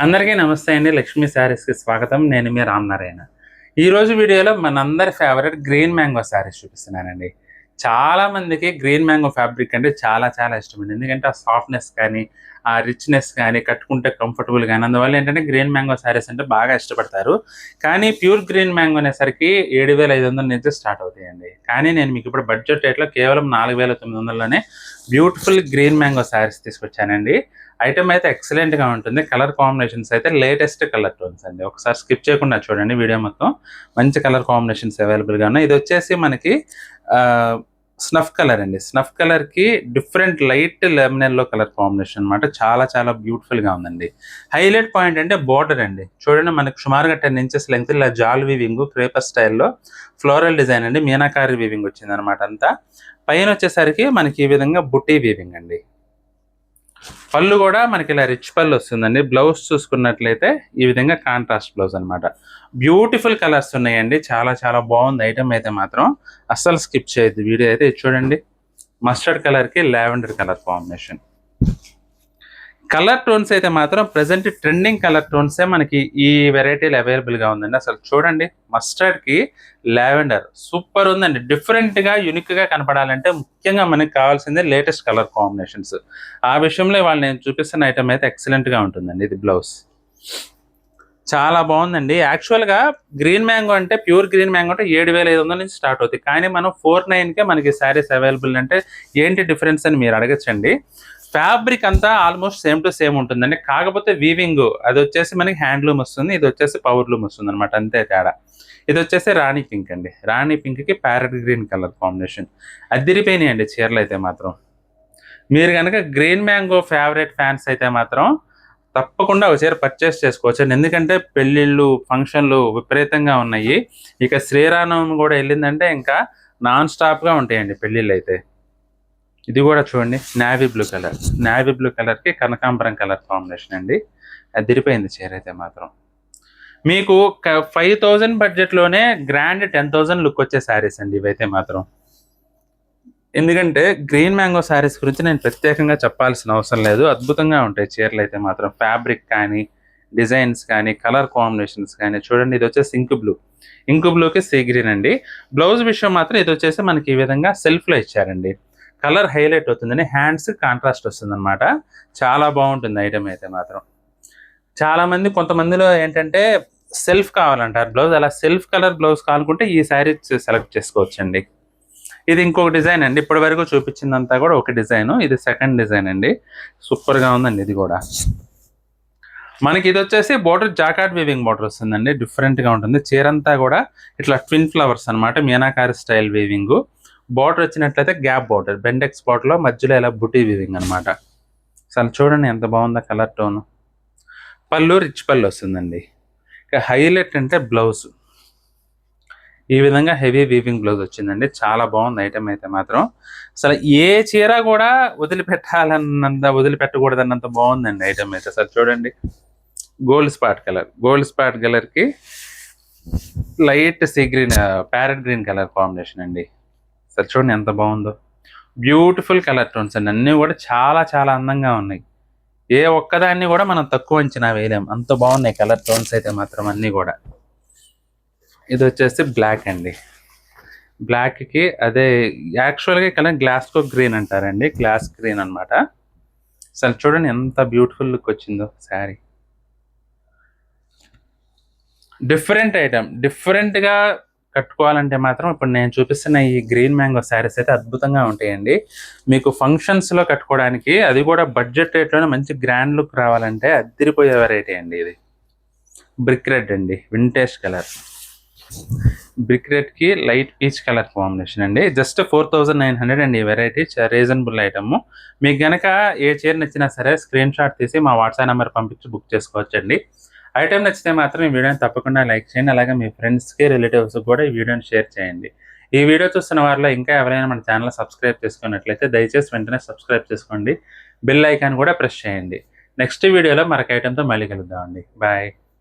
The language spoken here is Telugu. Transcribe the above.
అందరికీ నమస్తే అండి. లక్ష్మీ శారీస్‌కి స్వాగతం. నేను మీ రామనారాయణ. ఈరోజు వీడియోలో మనందరి ఫేవరెట్ గ్రీన్ మ్యాంగో శారీస్ చూపిస్తున్నానండి. చాలా మందికి గ్రీన్ మ్యాంగో ఫ్యాబ్రిక్ అంటే చాలా చాలా ఇష్టమండి. ఎందుకంటే ఆ సాఫ్ట్‌నెస్ కానీ, ఆ రిచ్‌నెస్ కానీ, కట్టుకుంటే కంఫర్టబుల్ గానీ, అందువల్ల ఏంటంటే గ్రీన్ మ్యాంగో శారీస్ అంటే బాగా ఇష్టపడతారు. కానీ ప్యూర్ గ్రీన్ మ్యాంగో అనేసరికి 7,500 నుంచి స్టార్ట్ అవుతాయండి. కానీ నేను మీకు ఇప్పుడు బడ్జెట్ రేట్‌లో కేవలం 4,900లోనే బ్యూటిఫుల్ గ్రీన్ మ్యాంగో శారీస్ తీసుకొచ్చానండి. ఐటమ్ అయితే ఎక్సలెంట్‌గా ఉంటుంది. కలర్ కాంబినేషన్స్ అయితే లేటెస్ట్ కలర్ టోన్స్ అండి. ఒకసారి స్కిప్ చేయకుండా చూడండి వీడియో మొత్తం. మంచి కలర్ కాంబినేషన్స్ అవైలబుల్‌గా ఉన్నాయి. ఇదొచ్చేసి మనకి ఆహ్, స్నఫ్ కలర్ అండి. స్నఫ్ కలర్‌కి different light lemon yellow colour combination అన్నమాట. చాలా చాలా బ్యూటిఫుల్‌గా ఉందండి. హైలైట్ పాయింట్ అంటే బోర్డర్ అండి. చూడండి మనకు సుమారుగా 10 ఇంచెస్ లెంగ్త్ ఇలా జాల్ వీవింగ్ క్రేపర్ స్టైల్‌లో ఫ్లోరల్ డిజైన్ అండి. మీనాకారి వీవింగ్ వచ్చిందనమాట అంతా. పైనొచ్చేసరికి మనకి ఈ విధంగా బుట్టి వీవింగ్ అండి. పళ్ళు కూడా మనకి ఇలా రిచ్ పళ్ళు వస్తుందండి. బ్లౌజ్ చూసుకున్నట్లయితే ఈ విధంగా కాంట్రాస్ట్ బ్లౌజ్ అనమాట. బ్యూటిఫుల్ కలర్స్ ఉన్నాయండి. చాలా చాలా బాగుంది ఐటమ్ అయితే మాత్రం. అస్సలు స్కిప్ చేయొద్దు వీడియో అయితే. ఇది చూడండి మస్టర్డ్ కలర్కి lavender colour combination. Colour tones అయితే మాత్రం ప్రెసెంట్ ట్రెండింగ్ కలర్ టోన్సే మనకి ఈ వెరైటీలు అవైలబుల్గా ఉందండి. అసలు చూడండి మస్టర్డ్కి లావెండర్ సూపర్ ఉందండి. డిఫరెంట్గా యూనిక్గా కనపడాలంటే ముఖ్యంగా మనకి కావాల్సిందే లేటెస్ట్ కలర్ కాంబినేషన్స్. ఆ విషయంలో వాళ్ళు నేను చూపిస్తున్న ఐటమ్ అయితే ఎక్సలెంట్గా ఉంటుందండి. ఇది బ్లౌజ్ చాలా బాగుందండి. యాక్చువల్గా గ్రీన్ మ్యాంగో అంటే ప్యూర్ గ్రీన్ మ్యాంగో అంటే 7,500 నుంచి స్టార్ట్ అవుతాయి. కానీ మనం 4900కే మనకి శారీస్ అవైలబుల్. అంటే ఏంటి డిఫరెన్స్ అని మీరు అడగచ్చండి. ఫ్యాబ్రిక్ అంతా ఆల్మోస్ట్ సేమ్ టు సేమ్ ఉంటుందండి. కాకపోతే వీవింగ్ అది వచ్చేసి మనకి హ్యాండ్లూమ్ వస్తుంది. ఇది వచ్చేసి పవర్లూమ్ వస్తుంది అనమాట. అంతే తేడా. ఇది వచ్చేసి రాణి పింక్ అండి. రాణి పింక్కి ప్యారెట్ గ్రీన్ కలర్ కాంబినేషన్. అదిరిపోయినాయి అండి చీరలు అయితే మాత్రం. మీరు కనుక గ్రీన్ మ్యాంగో ఫేవరెట్ ఫ్యాన్స్ అయితే మాత్రం తప్పకుండా ఒక చీర పర్చేస్ చేసుకోవచ్చండి. ఎందుకంటే పెళ్ళిళ్ళు ఫంక్షన్లు విపరీతంగా ఉన్నాయి. ఇక శ్రీరామనవమి కూడా వెళ్ళిందంటే ఇంకా నాన్ స్టాప్గా ఉంటాయండి పెళ్ళిళ్ళు అయితే. ఇది కూడా చూడండి navy blue colour. Navy blue కలర్కి కనకాంబరం కలర్ కాంబినేషన్ అండి. అదిరిపోయింది చీర అయితే మాత్రం. మీకు 5,000 బడ్జెట్లోనే గ్రాండ్ 10,000 లుక్ వచ్చే శారీస్ అండి ఇవైతే మాత్రం. ఎందుకంటే గ్రీన్ మ్యాంగో శారీస్ గురించి నేను ప్రత్యేకంగా చెప్పాల్సిన అవసరం లేదు. అద్భుతంగా ఉంటాయి చీరలు అయితే మాత్రం. ఫ్యాబ్రిక్ కానీ, డిజైన్స్ కానీ, కలర్ కాంబినేషన్స్ కానీ చూడండి. ఇది వచ్చేసి ఇంక్ బ్లూ. ఇంక్ బ్లూకి సీ గ్రీన్ అండి. బ్లౌజ్ విషయం మాత్రం ఇది వచ్చేసి మనకి ఈ విధంగా సెల్ఫ్లో ఇచ్చారండి. కలర్ హైలైట్ అవుతుందని హ్యాండ్స్ కాంట్రాస్ట్ వస్తుందన్నమాట. చాలా బాగుంటుంది ఐటమ్ అయితే మాత్రం. చాలామంది కొంతమందిలో ఏంటంటే సెల్ఫ్ కావాలంటారు బ్లౌజ్. అలా సెల్ఫ్ కలర్ బ్లౌజ్ కావాలనుకుంటే ఈ శారీ సెలెక్ట్ చేసుకోవచ్చండి. ఇది ఇంకొక డిజైన్ అండి. ఇప్పటి వరకు చూపించిందంతా కూడా ఒక డిజైన్. ఇది సెకండ్ డిజైన్ అండి. సూపర్గా ఉందండి ఇది కూడా. మనకి ఇది వచ్చేసి బోర్డర్ జాకార్డ్ వీవింగ్ బోర్డర్ వస్తుందండి. డిఫరెంట్గా ఉంటుంది. చీరంతా కూడా ఇట్లా ట్విన్ ఫ్లవర్స్ అనమాట. Meenakari style weaving. బోర్డర్ వచ్చినట్లయితే గ్యాప్ బోర్డర్. బెండెక్స్ బోర్డర్లో మధ్యలో ఇలా బుటీ వీవింగ్ అనమాట. అసలు చూడండి ఎంత బాగుందో కలర్ టోన్. పళ్ళు రిచ్ పళ్ళు వస్తుందండి. ఇక హైలైట్ అంటే బ్లౌజ్. ఈ విధంగా హెవీ వీవింగ్ బ్లౌజ్ వచ్చిందండి. చాలా బాగుంది ఐటమ్ అయితే మాత్రం. అసలు ఏ చీర కూడా వదిలిపెట్టకూడదన్నంత బాగుందండి ఐటమ్ అయితే. అసలు చూడండి gold spot colour. Gold spot కలర్కి light sea green parrot green colour combination అండి. అసలు చూడండి ఎంత బాగుందో. బ్యూటిఫుల్ కలర్ టోన్స్ అండి. అన్నీ కూడా చాలా చాలా అందంగా ఉన్నాయి. ఏ ఒక్కదాన్ని కూడా మనం తక్కువ అంచనా వేయలేం. అంత బాగున్నాయి కలర్ టోన్స్ అయితే మాత్రం అన్నీ కూడా. ఇది వచ్చేసి బ్లాక్ అండి. బ్లాక్కి అదే యాక్చువల్గా కలర్ గ్లాస్కో గ్రీన్ అంటారండి. గ్లాస్ గ్రీన్ అనమాట. అసలు చూడండి ఎంత బ్యూటిఫుల్ లుక్ వచ్చిందో శారీ. Different item. డిఫరెంట్గా కట్టుకోవాలంటే మాత్రం ఇప్పుడు నేను చూపిస్తున్న ఈ గ్రీన్ మ్యాంగో శారీస్ అయితే అద్భుతంగా ఉంటాయండి. మీకు ఫంక్షన్స్లో కట్టుకోవడానికి, అది కూడా బడ్జెట్ రేట్లోనే మంచి గ్రాండ్ లుక్ రావాలంటే అదిరిపోయే వెరైటీ అండి ఇది. బ్రిక్ రెడ్ అండి. Vintage colour. బ్రిక్ రెడ్కి లైట్ పీచ్ కలర్ కాంబినేషన్ అండి. జస్ట్ 4,900 అండి ఈ వెరైటీ. Reasonable item. మీకు గనక ఏ చీర నచ్చినా సరే స్క్రీన్ షాట్ తీసి మా వాట్సాప్ నెంబర్ పంపించి బుక్ చేసుకోవచ్చండి. ఐటమ్ నచ్చితే మాత్రం ఈ వీడియోని తప్పకుండా లైక్ చేయండి. అలాగే మీ ఫ్రెండ్స్కి రిలేటివ్స్కి కూడా ఈ వీడియోని షేర్ చేయండి. ఈ వీడియో చూస్తున్న వారిలో ఇంకా ఎవరైనా మన ఛానల్ సబ్స్క్రైబ్ చేసుకున్నట్లయితే దయచేసి వెంటనే సబ్స్క్రైబ్ చేసుకోండి. బెల్ ఐకాన్ కూడా ప్రెస్ చేయండి. నెక్స్ట్ వీడియోలో మరొక ఐటమ్తో మళ్ళీ కలుద్దామండి. బాయ్.